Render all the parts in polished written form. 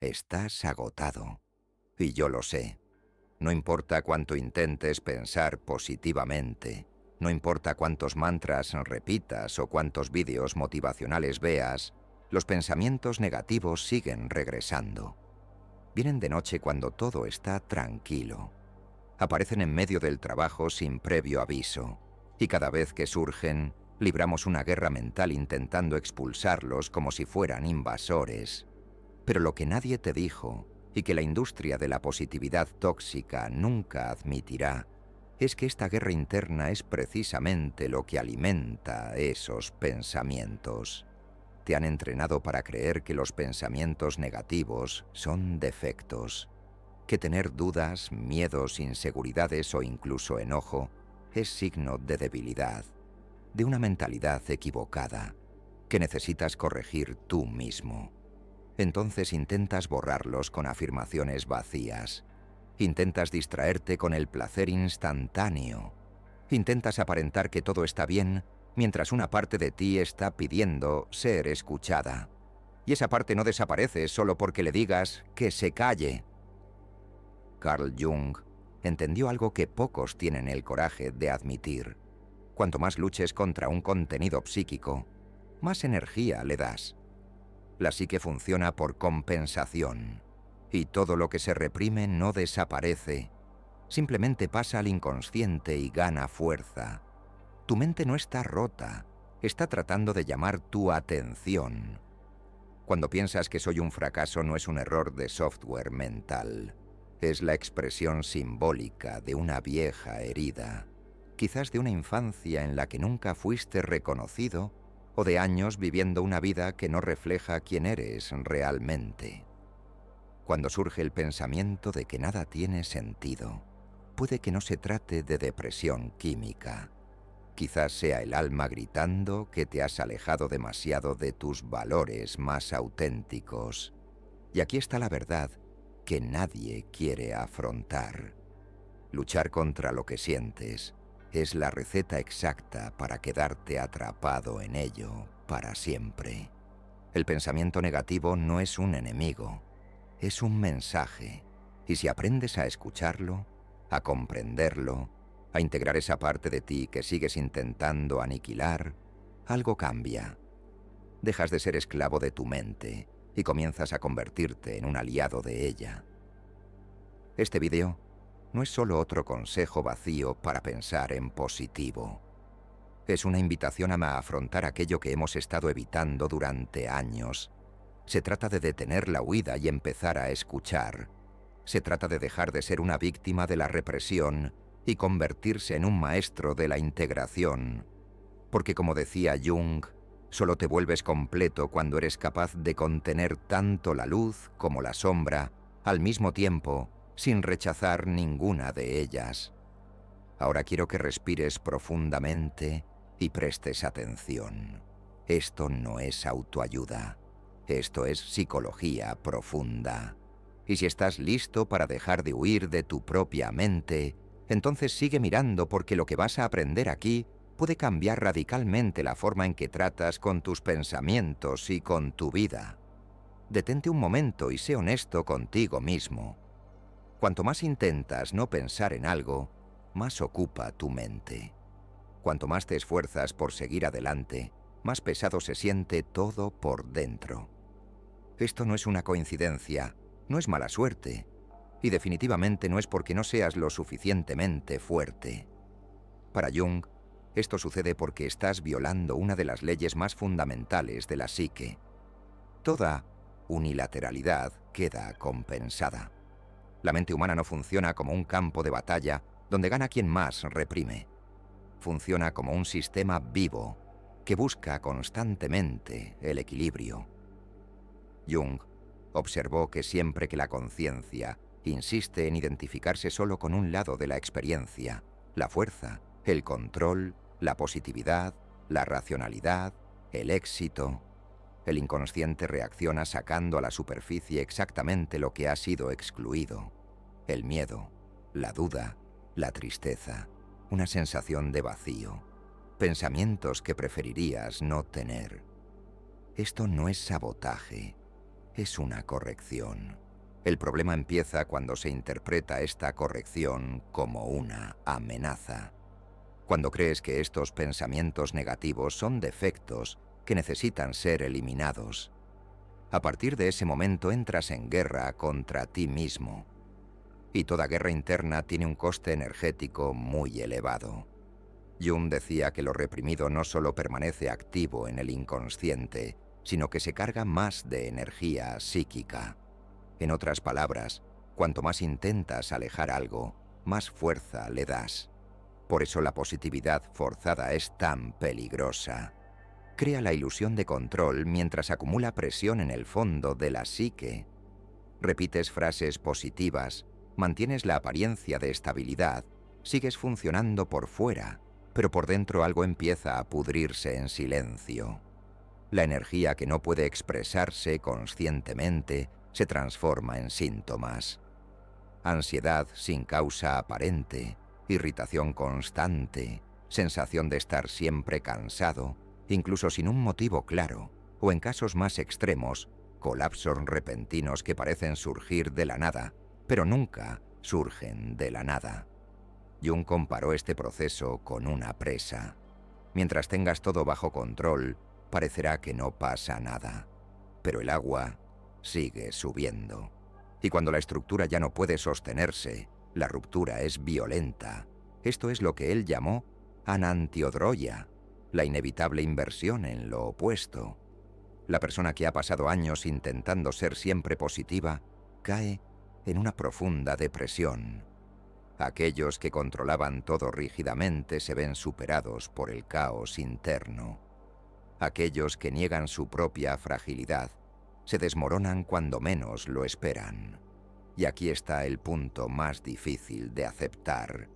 Estás agotado. Y yo lo sé. No importa cuánto intentes pensar positivamente, no importa cuántos mantras repitas o cuántos vídeos motivacionales veas, los pensamientos negativos siguen regresando. Vienen de noche cuando todo está tranquilo. Aparecen en medio del trabajo sin previo aviso. Y cada vez que surgen, libramos una guerra mental intentando expulsarlos como si fueran invasores. Pero lo que nadie te dijo, y que la industria de la positividad tóxica nunca admitirá, es que esta guerra interna es precisamente lo que alimenta esos pensamientos. Te han entrenado para creer que los pensamientos negativos son defectos, que tener dudas, miedos, inseguridades o incluso enojo es signo de debilidad, de una mentalidad equivocada, que necesitas corregir tú mismo. Entonces intentas borrarlos con afirmaciones vacías. Intentas distraerte con el placer instantáneo. Intentas aparentar que todo está bien mientras una parte de ti está pidiendo ser escuchada. Y esa parte no desaparece solo porque le digas que se calle. Carl Jung entendió algo que pocos tienen el coraje de admitir. Cuanto más luches contra un contenido psíquico, más energía le das. La psique funciona por compensación, y todo lo que se reprime no desaparece, simplemente pasa al inconsciente y gana fuerza. Tu mente no está rota, está tratando de llamar tu atención. Cuando piensas que soy un fracaso no es un error de software mental, es la expresión simbólica de una vieja herida, quizás de una infancia en la que nunca fuiste reconocido o de años viviendo una vida que no refleja quién eres realmente. Cuando surge el pensamiento de que nada tiene sentido, puede que no se trate de depresión química. Quizás sea el alma gritando que te has alejado demasiado de tus valores más auténticos. Y aquí está la verdad que nadie quiere afrontar. Luchar contra lo que sientes es la receta exacta para quedarte atrapado en ello para siempre. El pensamiento negativo no es un enemigo, es un mensaje. Y si aprendes a escucharlo, a comprenderlo, a integrar esa parte de ti que sigues intentando aniquilar, algo cambia. Dejas de ser esclavo de tu mente y comienzas a convertirte en un aliado de ella. Este vídeo no es solo otro consejo vacío para pensar en positivo. Es una invitación a afrontar aquello que hemos estado evitando durante años. Se trata de detener la huida y empezar a escuchar. Se trata de dejar de ser una víctima de la represión y convertirse en un maestro de la integración. Porque como decía Jung, solo te vuelves completo cuando eres capaz de contener tanto la luz como la sombra al mismo tiempo, sin rechazar ninguna de ellas. Ahora quiero que respires profundamente y prestes atención. Esto no es autoayuda. Esto es psicología profunda. Y si estás listo para dejar de huir de tu propia mente, entonces sigue mirando porque lo que vas a aprender aquí puede cambiar radicalmente la forma en que tratas con tus pensamientos y con tu vida. Detente un momento y sé honesto contigo mismo. Cuanto más intentas no pensar en algo, más ocupa tu mente. Cuanto más te esfuerzas por seguir adelante, más pesado se siente todo por dentro. Esto no es una coincidencia, no es mala suerte, y definitivamente no es porque no seas lo suficientemente fuerte. Para Jung, esto sucede porque estás violando una de las leyes más fundamentales de la psique. Toda unilateralidad queda compensada. La mente humana no funciona como un campo de batalla donde gana quien más reprime. Funciona como un sistema vivo que busca constantemente el equilibrio. Jung observó que siempre que la conciencia insiste en identificarse solo con un lado de la experiencia, la fuerza, el control, la positividad, la racionalidad, el éxito, el inconsciente reacciona sacando a la superficie exactamente lo que ha sido excluido: el miedo, la duda, la tristeza, una sensación de vacío, pensamientos que preferirías no tener. Esto no es sabotaje, es una corrección. El problema empieza cuando se interpreta esta corrección como una amenaza. Cuando crees que estos pensamientos negativos son defectos que necesitan ser eliminados. A partir de ese momento entras en guerra contra ti mismo. Y toda guerra interna tiene un coste energético muy elevado. Jung decía que lo reprimido no solo permanece activo en el inconsciente, sino que se carga más de energía psíquica. En otras palabras, cuanto más intentas alejar algo, más fuerza le das. Por eso la positividad forzada es tan peligrosa. Crea la ilusión de control mientras acumula presión en el fondo de la psique. Repites frases positivas, mantienes la apariencia de estabilidad, sigues funcionando por fuera, pero por dentro algo empieza a pudrirse en silencio. La energía que no puede expresarse conscientemente se transforma en síntomas. Ansiedad sin causa aparente, irritación constante, sensación de estar siempre cansado, incluso sin un motivo claro, o en casos más extremos, colapsos repentinos que parecen surgir de la nada, pero nunca surgen de la nada. Jung comparó este proceso con una presa. Mientras tengas todo bajo control, parecerá que no pasa nada, pero el agua sigue subiendo. Y cuando la estructura ya no puede sostenerse, la ruptura es violenta. Esto es lo que él llamó anantiodroia, la inevitable inversión en lo opuesto. La persona que ha pasado años intentando ser siempre positiva cae en una profunda depresión. Aquellos que controlaban todo rígidamente se ven superados por el caos interno. Aquellos que niegan su propia fragilidad se desmoronan cuando menos lo esperan. Y aquí está el punto más difícil de aceptar.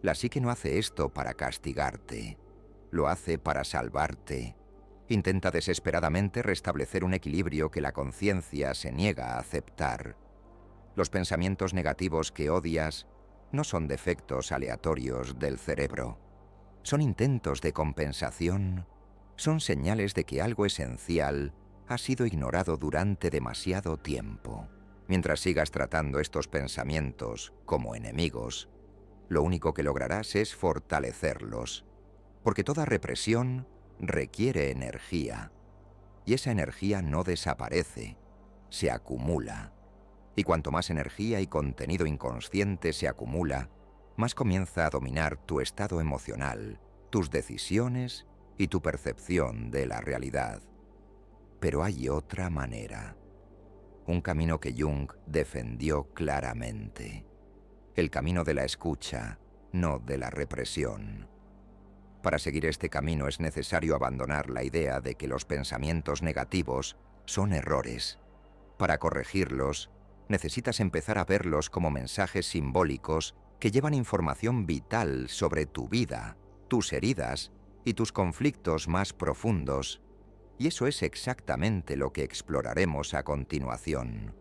La psique no hace esto para castigarte, lo hace para salvarte. Intenta desesperadamente restablecer un equilibrio que la conciencia se niega a aceptar. Los pensamientos negativos que odias no son defectos aleatorios del cerebro. Son intentos de compensación, son señales de que algo esencial ha sido ignorado durante demasiado tiempo. Mientras sigas tratando estos pensamientos como enemigos, lo único que lograrás es fortalecerlos, porque toda represión requiere energía, y esa energía no desaparece, se acumula. Y cuanto más energía y contenido inconsciente se acumula, más comienza a dominar tu estado emocional, tus decisiones y tu percepción de la realidad. Pero hay otra manera, un camino que Jung defendió claramente, el camino de la escucha, no de la represión. Para seguir este camino es necesario abandonar la idea de que los pensamientos negativos son errores. Para corregirlos, necesitas empezar a verlos como mensajes simbólicos que llevan información vital sobre tu vida, tus heridas y tus conflictos más profundos. Y eso es exactamente lo que exploraremos a continuación.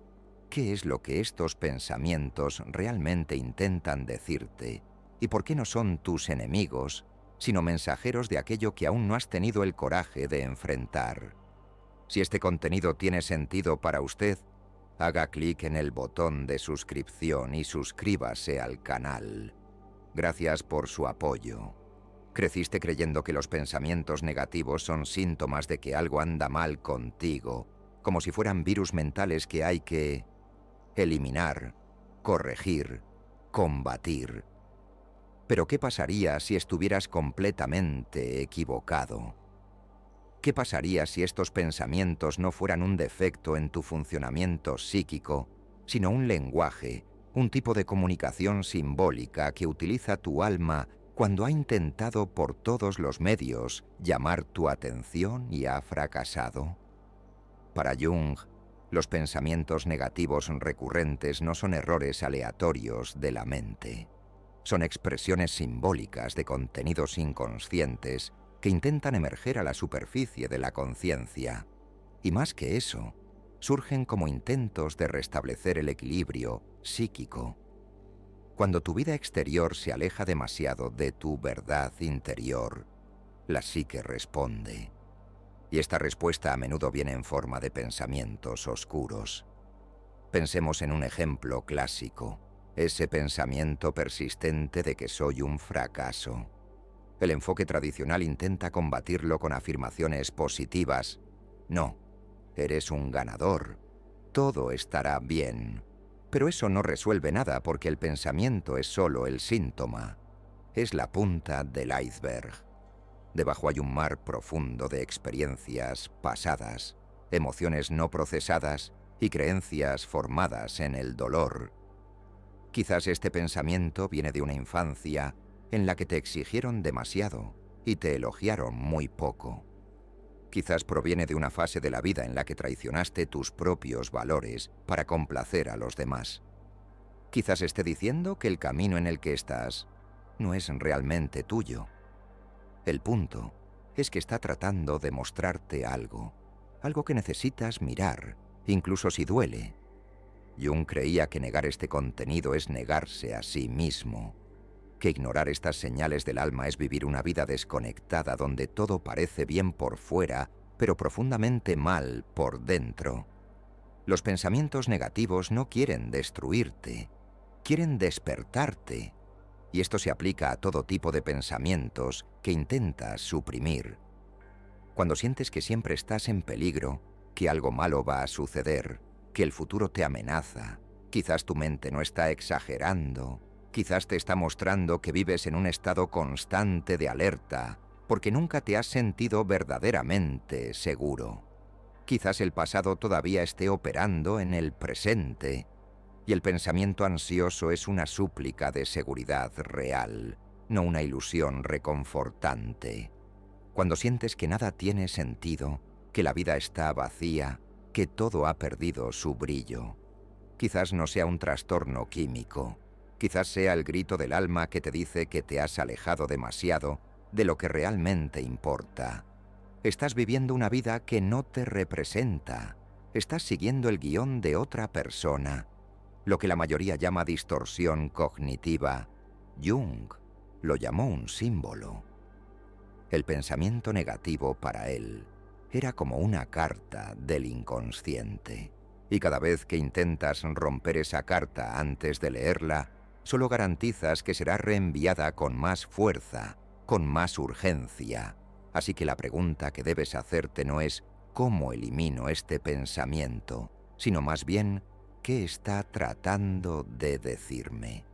¿Qué es lo que estos pensamientos realmente intentan decirte? ¿Y por qué no son tus enemigos, sino mensajeros de aquello que aún no has tenido el coraje de enfrentar? Si este contenido tiene sentido para usted, haga clic en el botón de suscripción y suscríbase al canal. Gracias por su apoyo. Creciste creyendo que los pensamientos negativos son síntomas de que algo anda mal contigo, como si fueran virus mentales que hay que eliminar, corregir, combatir. Pero ¿qué pasaría si estuvieras completamente equivocado? ¿Qué pasaría si estos pensamientos no fueran un defecto en tu funcionamiento psíquico, sino un lenguaje, un tipo de comunicación simbólica que utiliza tu alma cuando ha intentado por todos los medios llamar tu atención y ha fracasado? Para Jung, los pensamientos negativos recurrentes no son errores aleatorios de la mente. Son expresiones simbólicas de contenidos inconscientes que intentan emerger a la superficie de la conciencia. Y más que eso, surgen como intentos de restablecer el equilibrio psíquico. Cuando tu vida exterior se aleja demasiado de tu verdad interior, la psique responde. Y esta respuesta a menudo viene en forma de pensamientos oscuros. Pensemos en un ejemplo clásico, ese pensamiento persistente de que soy un fracaso. El enfoque tradicional intenta combatirlo con afirmaciones positivas. No, eres un ganador. Todo estará bien. Pero eso no resuelve nada porque el pensamiento es solo el síntoma. Es la punta del iceberg. Debajo hay un mar profundo de experiencias pasadas, emociones no procesadas y creencias formadas en el dolor. Quizás este pensamiento viene de una infancia en la que te exigieron demasiado y te elogiaron muy poco. Quizás proviene de una fase de la vida en la que traicionaste tus propios valores para complacer a los demás. Quizás esté diciendo que el camino en el que estás no es realmente tuyo. El punto es que está tratando de mostrarte algo que necesitas mirar, incluso si duele. Jung creía que negar este contenido es negarse a sí mismo, que ignorar estas señales del alma es vivir una vida desconectada donde todo parece bien por fuera, pero profundamente mal por dentro. Los pensamientos negativos no quieren destruirte, quieren despertarte. Y esto se aplica a todo tipo de pensamientos que intentas suprimir. Cuando sientes que siempre estás en peligro, que algo malo va a suceder, que el futuro te amenaza, quizás tu mente no está exagerando, quizás te está mostrando que vives en un estado constante de alerta, porque nunca te has sentido verdaderamente seguro. Quizás el pasado todavía esté operando en el presente, y el pensamiento ansioso es una súplica de seguridad real, no una ilusión reconfortante. Cuando sientes que nada tiene sentido, que la vida está vacía, que todo ha perdido su brillo. Quizás no sea un trastorno químico, quizás sea el grito del alma que te dice que te has alejado demasiado de lo que realmente importa. Estás viviendo una vida que no te representa, estás siguiendo el guión de otra persona, lo que la mayoría llama distorsión cognitiva. Jung lo llamó un símbolo. El pensamiento negativo para él era como una carta del inconsciente. Y cada vez que intentas romper esa carta antes de leerla, solo garantizas que será reenviada con más fuerza, con más urgencia. Así que la pregunta que debes hacerte no es ¿cómo elimino este pensamiento?, sino más bien ¿qué está tratando de decirme?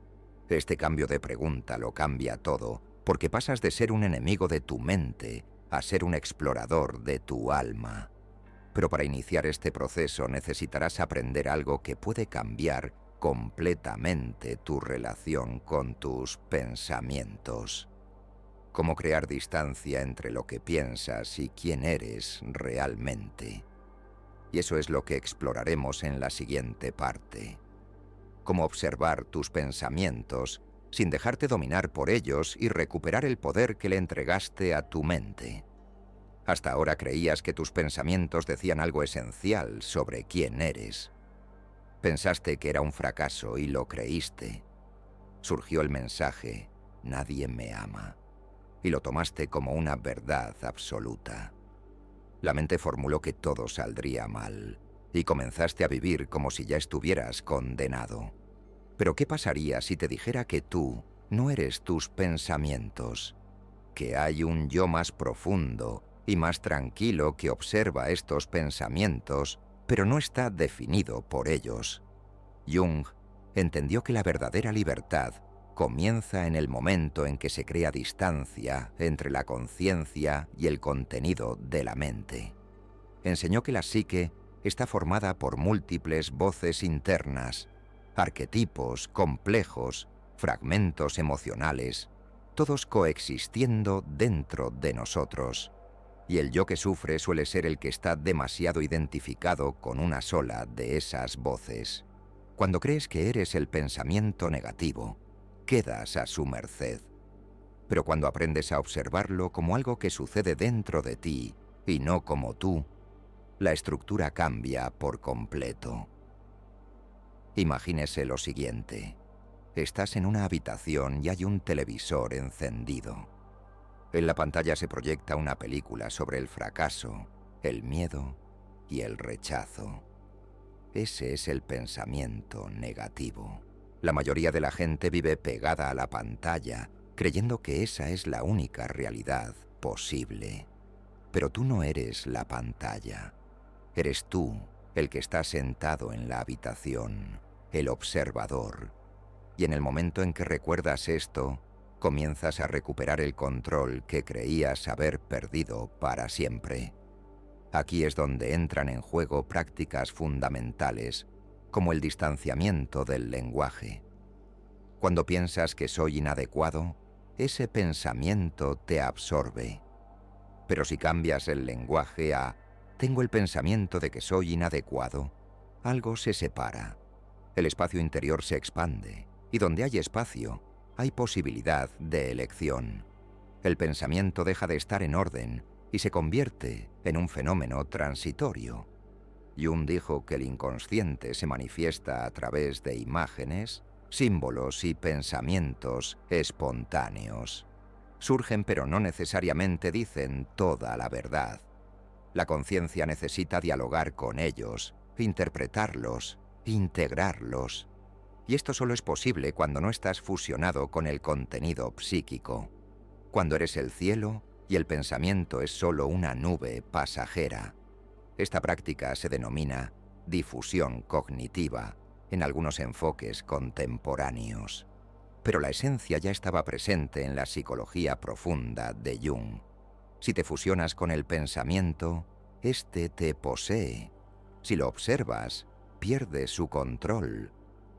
Este cambio de pregunta lo cambia todo, porque pasas de ser un enemigo de tu mente a ser un explorador de tu alma. Pero para iniciar este proceso necesitarás aprender algo que puede cambiar completamente tu relación con tus pensamientos. Cómo crear distancia entre lo que piensas y quién eres realmente. Y eso es lo que exploraremos en la siguiente parte. Cómo observar tus pensamientos sin dejarte dominar por ellos y recuperar el poder que le entregaste a tu mente. Hasta ahora creías que tus pensamientos decían algo esencial sobre quién eres. Pensaste que era un fracaso y lo creíste. Surgió el mensaje, nadie me ama, y lo tomaste como una verdad absoluta. La mente formuló que todo saldría mal, y comenzaste a vivir como si ya estuvieras condenado. Pero ¿qué pasaría si te dijera que tú no eres tus pensamientos? Que hay un yo más profundo y más tranquilo que observa estos pensamientos, pero no está definido por ellos. Jung entendió que la verdadera libertad comienza en el momento en que se crea distancia entre la conciencia y el contenido de la mente. Enseñó que la psique está formada por múltiples voces internas, arquetipos, complejos, fragmentos emocionales, todos coexistiendo dentro de nosotros. Y el yo que sufre suele ser el que está demasiado identificado con una sola de esas voces. Cuando crees que eres el pensamiento negativo, quedas a su merced. Pero cuando aprendes a observarlo como algo que sucede dentro de ti y no como tú, la estructura cambia por completo. Imagínese lo siguiente. Estás en una habitación y hay un televisor encendido. En la pantalla se proyecta una película sobre el fracaso, el miedo y el rechazo. Ese es el pensamiento negativo. La mayoría de la gente vive pegada a la pantalla, creyendo que esa es la única realidad posible. Pero tú no eres la pantalla. Eres tú el que está sentado en la habitación, el observador. Y en el momento en que recuerdas esto, comienzas a recuperar el control que creías haber perdido para siempre. Aquí es donde entran en juego prácticas fundamentales, como el distanciamiento del lenguaje. Cuando piensas que soy inadecuado, ese pensamiento te absorbe. Pero si cambias el lenguaje a «tengo el pensamiento de que soy inadecuado», algo se separa. El espacio interior se expande, y donde hay espacio, hay posibilidad de elección. El pensamiento deja de estar en orden y se convierte en un fenómeno transitorio. Jung dijo que el inconsciente se manifiesta a través de imágenes, símbolos y pensamientos espontáneos. Surgen pero no necesariamente dicen toda la verdad. La conciencia necesita dialogar con ellos, interpretarlos, integrarlos. Y esto solo es posible cuando no estás fusionado con el contenido psíquico, cuando eres el cielo y el pensamiento es solo una nube pasajera. Esta práctica se denomina difusión cognitiva en algunos enfoques contemporáneos. Pero la esencia ya estaba presente en la psicología profunda de Jung. Si te fusionas con el pensamiento, éste te posee. Si lo observas, pierde su control.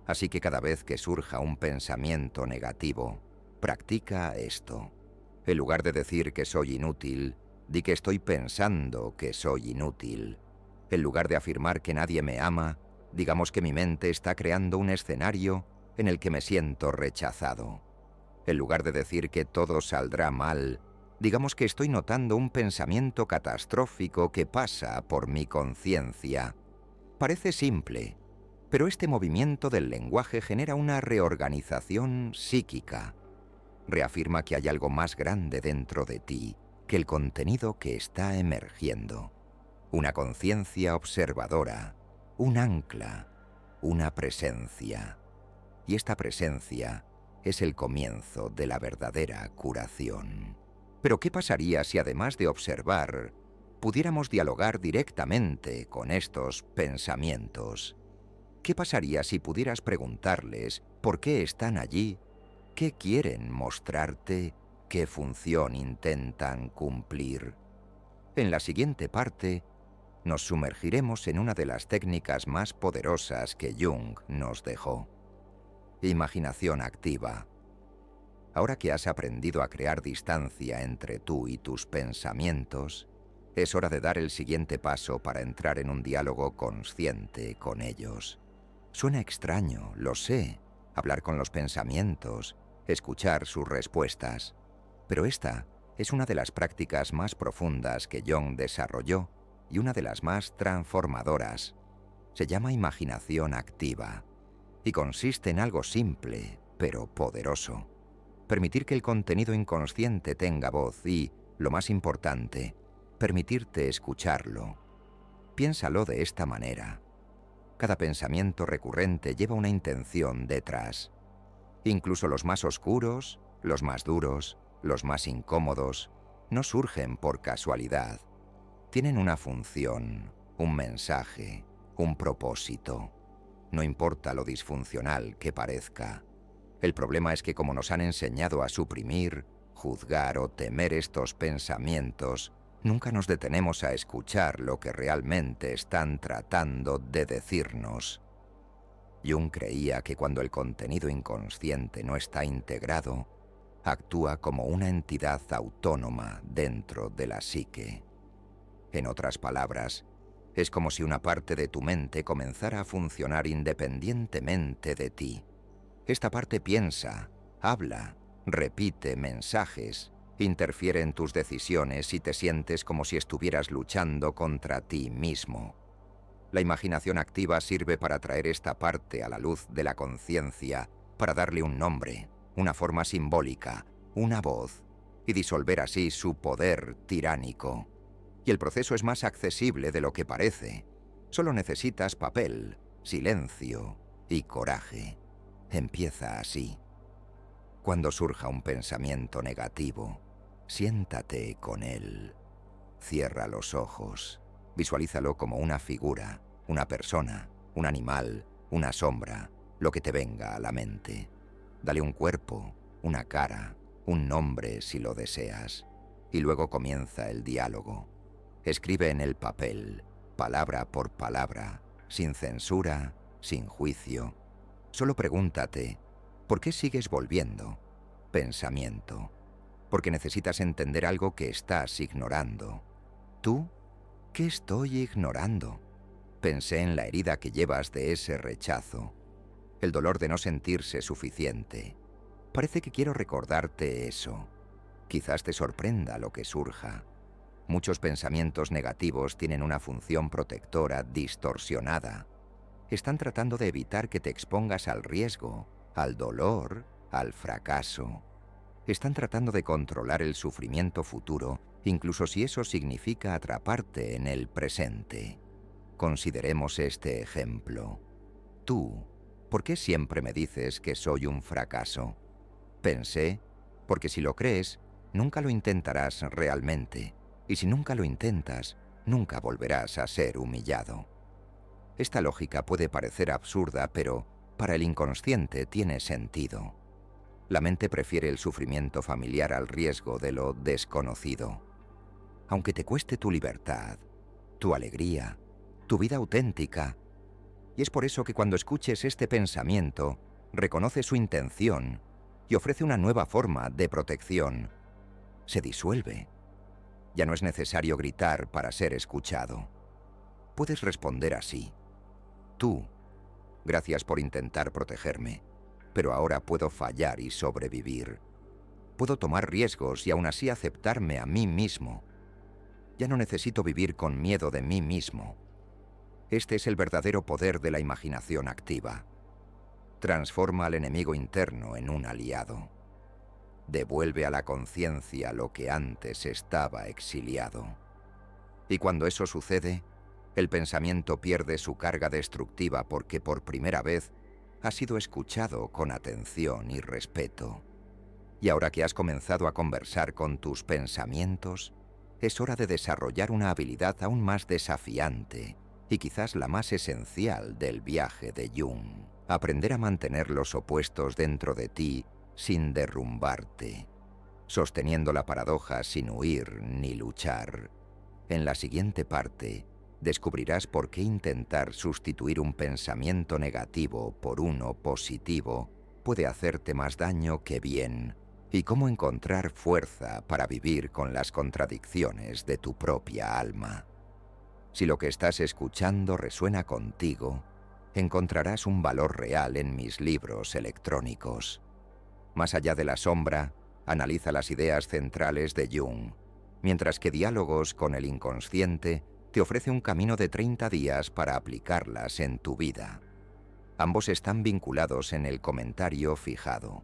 Así que cada vez que surja un pensamiento negativo, practica esto. En lugar de decir que soy inútil, di que estoy pensando que soy inútil. En lugar de afirmar que nadie me ama, digamos que mi mente está creando un escenario en el que me siento rechazado. En lugar de decir que todo saldrá mal, digamos que estoy notando un pensamiento catastrófico que pasa por mi conciencia. Parece simple, pero este movimiento del lenguaje genera una reorganización psíquica. Reafirma que hay algo más grande dentro de ti que el contenido que está emergiendo. Una conciencia observadora, un ancla, una presencia. Y esta presencia es el comienzo de la verdadera curación. Pero ¿qué pasaría si además de observar, pudiéramos dialogar directamente con estos pensamientos? ¿Qué pasaría si pudieras preguntarles por qué están allí? ¿Qué quieren mostrarte? ¿Qué función intentan cumplir? En la siguiente parte, nos sumergiremos en una de las técnicas más poderosas que Jung nos dejó. Imaginación activa. Ahora que has aprendido a crear distancia entre tú y tus pensamientos, es hora de dar el siguiente paso para entrar en un diálogo consciente con ellos. Suena extraño, lo sé, hablar con los pensamientos, escuchar sus respuestas. Pero esta es una de las prácticas más profundas que Jung desarrolló y una de las más transformadoras. Se llama imaginación activa y consiste en algo simple, pero poderoso. Permitir que el contenido inconsciente tenga voz y, lo más importante, permitirte escucharlo. Piénsalo de esta manera. Cada pensamiento recurrente lleva una intención detrás. Incluso los más oscuros, los más duros, los más incómodos, no surgen por casualidad. Tienen una función, un mensaje, un propósito. No importa lo disfuncional que parezca. El problema es que como nos han enseñado a suprimir, juzgar o temer estos pensamientos, nunca nos detenemos a escuchar lo que realmente están tratando de decirnos. Jung creía que cuando el contenido inconsciente no está integrado, actúa como una entidad autónoma dentro de la psique. En otras palabras, es como si una parte de tu mente comenzara a funcionar independientemente de ti. Esta parte piensa, habla, repite mensajes, interfiere en tus decisiones y te sientes como si estuvieras luchando contra ti mismo. La imaginación activa sirve para traer esta parte a la luz de la conciencia, para darle un nombre, una forma simbólica, una voz, y disolver así su poder tiránico. Y el proceso es más accesible de lo que parece. Solo necesitas papel, silencio y coraje. Empieza así. Cuando surja un pensamiento negativo, siéntate con él. Cierra los ojos. Visualízalo como una figura, una persona, un animal, una sombra, lo que te venga a la mente. Dale un cuerpo, una cara, un nombre si lo deseas. Y luego comienza el diálogo. Escribe en el papel, palabra por palabra, sin censura, sin juicio. Solo pregúntate, ¿por qué sigues volviendo? Pensamiento. Porque necesitas entender algo que estás ignorando. ¿Tú? ¿Qué estoy ignorando? Pensé en la herida que llevas de ese rechazo, el dolor de no sentirse suficiente. Parece que quiero recordarte eso. Quizás te sorprenda lo que surja. Muchos pensamientos negativos tienen una función protectora distorsionada. Están tratando de evitar que te expongas al riesgo, al dolor, al fracaso. Están tratando de controlar el sufrimiento futuro, incluso si eso significa atraparte en el presente. Consideremos este ejemplo. Tú, ¿por qué siempre me dices que soy un fracaso? Pensé, porque si lo crees, nunca lo intentarás realmente, y si nunca lo intentas, nunca volverás a ser humillado. Esta lógica puede parecer absurda, pero para el inconsciente tiene sentido. La mente prefiere el sufrimiento familiar al riesgo de lo desconocido. Aunque te cueste tu libertad, tu alegría, tu vida auténtica. Y es por eso que cuando escuches este pensamiento, reconoce su intención y ofrece una nueva forma de protección. Se disuelve. Ya no es necesario gritar para ser escuchado. Puedes responder así. Tú, gracias por intentar protegerme, pero ahora puedo fallar y sobrevivir. Puedo tomar riesgos y aún así aceptarme a mí mismo. Ya no necesito vivir con miedo de mí mismo. Este es el verdadero poder de la imaginación activa. Transforma al enemigo interno en un aliado. Devuelve a la conciencia lo que antes estaba exiliado. Y cuando eso sucede, el pensamiento pierde su carga destructiva porque por primera vez ha sido escuchado con atención y respeto. Y ahora que has comenzado a conversar con tus pensamientos, es hora de desarrollar una habilidad aún más desafiante y quizás la más esencial del viaje de Jung. Aprender a mantener los opuestos dentro de ti sin derrumbarte, sosteniendo la paradoja sin huir ni luchar. En la siguiente parte, descubrirás por qué intentar sustituir un pensamiento negativo por uno positivo puede hacerte más daño que bien, y cómo encontrar fuerza para vivir con las contradicciones de tu propia alma. Si lo que estás escuchando resuena contigo, encontrarás un valor real en mis libros electrónicos. Más allá de la sombra, analiza las ideas centrales de Jung, mientras que Diálogos con el inconsciente te ofrece un camino de 30 días para aplicarlas en tu vida. Ambos están vinculados en el comentario fijado.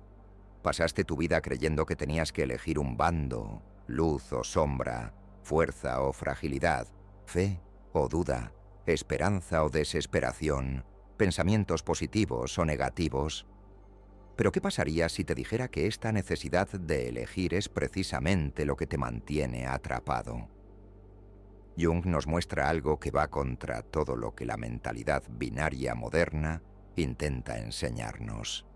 Pasaste tu vida creyendo que tenías que elegir un bando, luz o sombra, fuerza o fragilidad, fe o duda, esperanza o desesperación, pensamientos positivos o negativos. Pero ¿qué pasaría si te dijera que esta necesidad de elegir es precisamente lo que te mantiene atrapado? Jung nos muestra algo que va contra todo lo que la mentalidad binaria moderna intenta enseñarnos.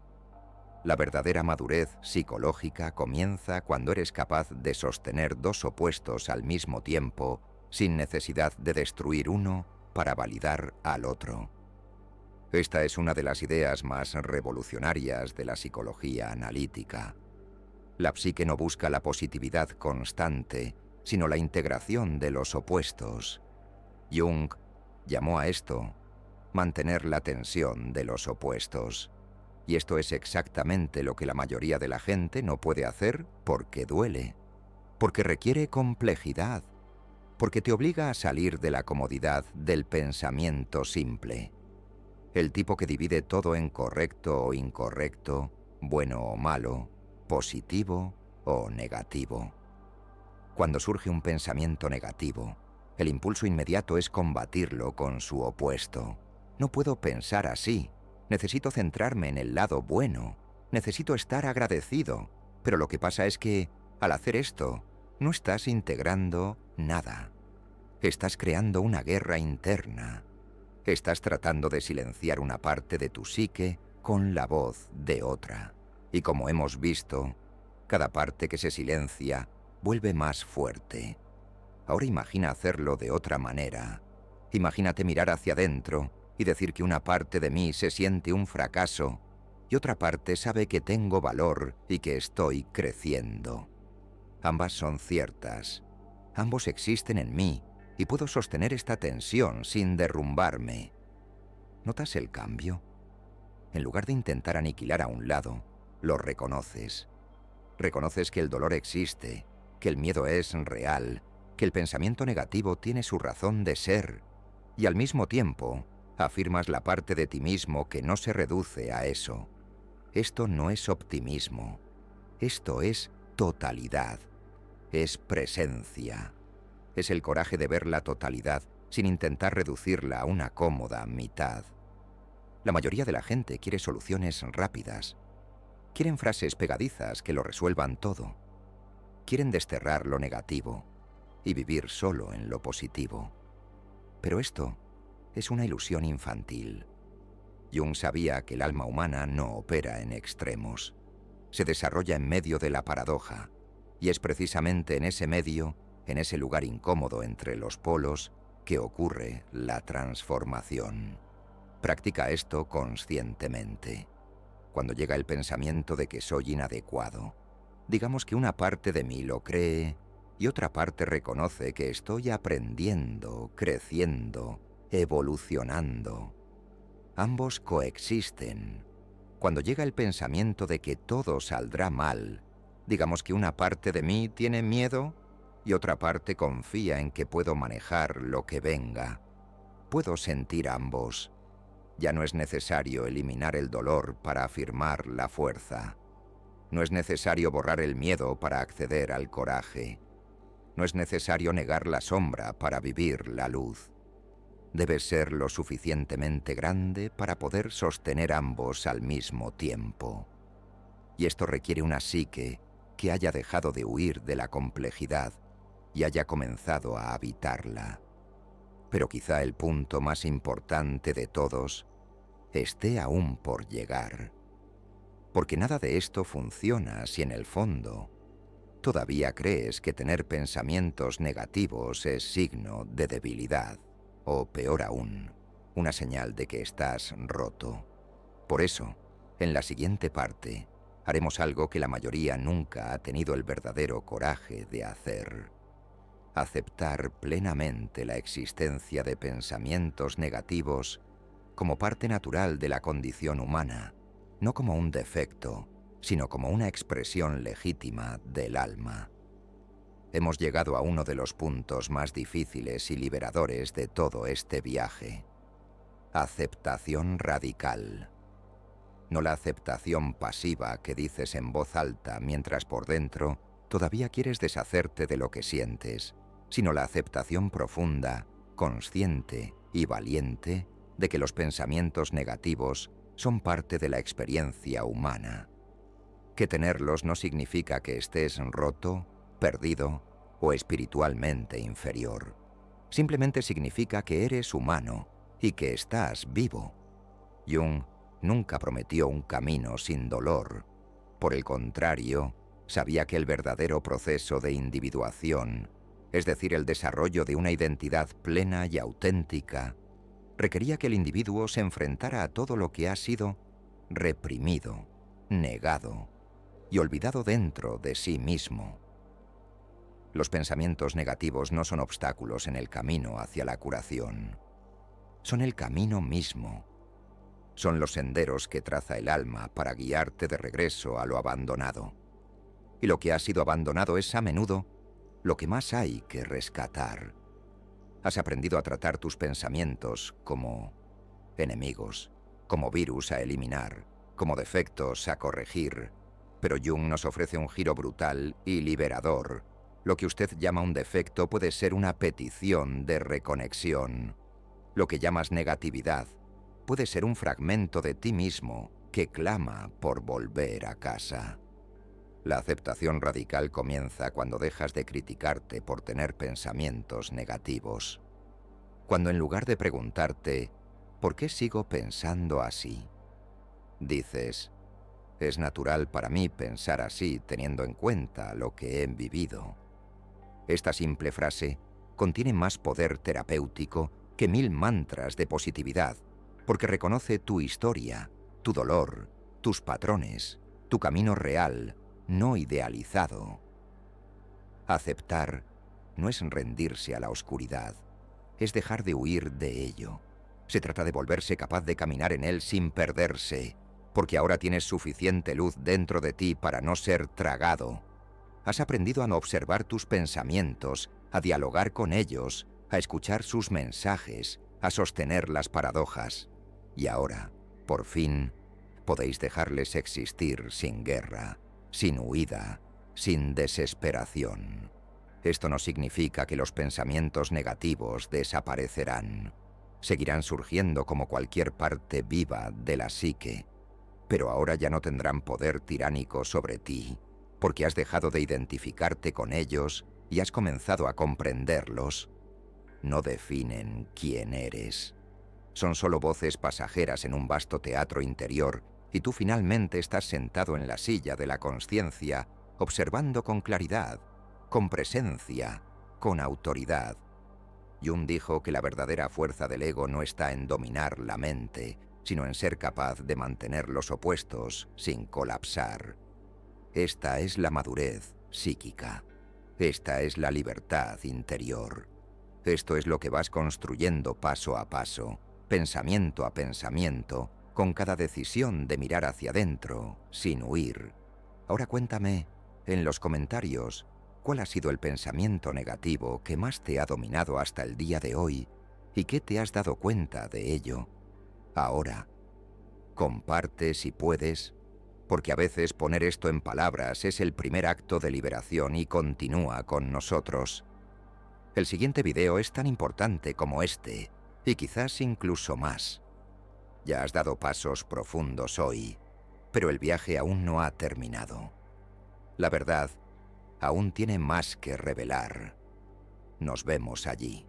La verdadera madurez psicológica comienza cuando eres capaz de sostener dos opuestos al mismo tiempo sin necesidad de destruir uno para validar al otro. Esta es una de las ideas más revolucionarias de la psicología analítica. La psique no busca la positividad constante, sino la integración de los opuestos. Jung llamó a esto mantener la tensión de los opuestos. Y esto es exactamente lo que la mayoría de la gente no puede hacer porque duele, porque requiere complejidad, porque te obliga a salir de la comodidad del pensamiento simple. El tipo que divide todo en correcto o incorrecto, bueno o malo, positivo o negativo. Cuando surge un pensamiento negativo, El impulso inmediato es combatirlo con su opuesto. No puedo pensar así. Necesito centrarme en el lado bueno. Necesito estar agradecido. Pero lo que pasa es que, al hacer esto, no estás integrando nada. Estás creando una guerra interna. Estás tratando de silenciar una parte de tu psique con la voz de otra. Y como hemos visto, cada parte que se silencia vuelve más fuerte. Ahora imagina hacerlo de otra manera. Imagínate mirar hacia adentro y decir que una parte de mí se siente un fracaso y otra parte sabe que tengo valor y que estoy creciendo. Ambas son ciertas. Ambos existen en mí y puedo sostener esta tensión sin derrumbarme. ¿Notas el cambio? En lugar de intentar aniquilar a un lado, lo reconoces. Reconoces que el dolor existe, que el miedo es real, que el pensamiento negativo tiene su razón de ser, y al mismo tiempo afirmas la parte de ti mismo que no se reduce a eso. Esto no es optimismo, esto es totalidad, es presencia. Es el coraje de ver la totalidad sin intentar reducirla a una cómoda mitad. La mayoría de la gente quiere soluciones rápidas. Quieren frases pegadizas que lo resuelvan todo. Quieren desterrar lo negativo y vivir solo en lo positivo. Pero esto es una ilusión infantil. Jung sabía que el alma humana no opera en extremos. Se desarrolla en medio de la paradoja, y es precisamente en ese medio, en ese lugar incómodo entre los polos, que ocurre la transformación. Practica esto conscientemente. Cuando llega el pensamiento de que soy inadecuado, digamos que una parte de mí lo cree y otra parte reconoce que estoy aprendiendo, creciendo, evolucionando. Ambos coexisten. Cuando llega el pensamiento de que todo saldrá mal, digamos que una parte de mí tiene miedo y otra parte confía en que puedo manejar lo que venga. Puedo sentir ambos. Ya no es necesario eliminar el dolor para afirmar la fuerza. No es necesario borrar el miedo para acceder al coraje. No es necesario negar la sombra para vivir la luz. Debes ser lo suficientemente grande para poder sostener ambos al mismo tiempo. Y esto requiere una psique que haya dejado de huir de la complejidad y haya comenzado a habitarla. Pero quizá el punto más importante de todos esté aún por llegar. Porque nada de esto funciona si en el fondo todavía crees que tener pensamientos negativos es signo de debilidad, o peor aún, una señal de que estás roto. Por eso, en la siguiente parte, haremos algo que la mayoría nunca ha tenido el verdadero coraje de hacer. Aceptar plenamente la existencia de pensamientos negativos como parte natural de la condición humana, no como un defecto, sino como una expresión legítima del alma. Hemos llegado a uno de los puntos más difíciles y liberadores de todo este viaje. Aceptación radical. No la aceptación pasiva que dices en voz alta mientras por dentro todavía quieres deshacerte de lo que sientes, sino la aceptación profunda, consciente y valiente de que los pensamientos negativos son parte de la experiencia humana. Que tenerlos no significa que estés roto, perdido o espiritualmente inferior. Simplemente significa que eres humano y que estás vivo. Jung nunca prometió un camino sin dolor. Por el contrario, sabía que el verdadero proceso de individuación, es decir, el desarrollo de una identidad plena y auténtica, requería que el individuo se enfrentara a todo lo que ha sido reprimido, negado y olvidado dentro de sí mismo. Los pensamientos negativos no son obstáculos en el camino hacia la curación. Son el camino mismo. Son los senderos que traza el alma para guiarte de regreso a lo abandonado. Y lo que ha sido abandonado es a menudo lo que más hay que rescatar. Has aprendido a tratar tus pensamientos como enemigos, como virus a eliminar, como defectos a corregir, pero Jung nos ofrece un giro brutal y liberador Lo que usted llama un defecto puede ser una petición de reconexión. Lo que llamas negatividad puede ser un fragmento de ti mismo que clama por volver a casa. La aceptación radical comienza cuando dejas de criticarte por tener pensamientos negativos. Cuando en lugar de preguntarte, ¿por qué sigo pensando así?, dices, es natural para mí pensar así teniendo en cuenta lo que he vivido. Esta simple frase contiene más poder terapéutico que 1000 mantras de positividad, porque reconoce tu historia, tu dolor, tus patrones, tu camino real, no idealizado. Aceptar no es rendirse a la oscuridad, es dejar de huir de ello. Se trata de volverse capaz de caminar en él sin perderse, porque ahora tienes suficiente luz dentro de ti para no ser tragado. Has aprendido a no observar tus pensamientos, a dialogar con ellos, a escuchar sus mensajes, a sostener las paradojas. Y ahora, por fin, podéis dejarles existir sin guerra, sin huida, sin desesperación. Esto no significa que los pensamientos negativos desaparecerán. Seguirán surgiendo como cualquier parte viva de la psique, pero ahora ya no tendrán poder tiránico sobre ti, porque has dejado de identificarte con ellos y has comenzado a comprenderlos. No definen quién eres. Son solo voces pasajeras en un vasto teatro interior, y tú finalmente estás sentado en la silla de la consciencia, observando con claridad, con presencia, con autoridad. Jung dijo que la verdadera fuerza del ego no está en dominar la mente, sino en ser capaz de mantener los opuestos sin colapsar. Esta es la madurez psíquica. Esta es la libertad interior. Esto es lo que vas construyendo paso a paso, pensamiento a pensamiento, con cada decisión de mirar hacia adentro, sin huir. Ahora cuéntame, en los comentarios, ¿cuál ha sido el pensamiento negativo que más te ha dominado hasta el día de hoy y qué te has dado cuenta de ello? Ahora, comparte si puedes, porque a veces poner esto en palabras es el primer acto de liberación y continúa con nosotros. El siguiente video es tan importante como este, y quizás incluso más. Ya has dado pasos profundos hoy, pero el viaje aún no ha terminado. La verdad aún tiene más que revelar. Nos vemos allí.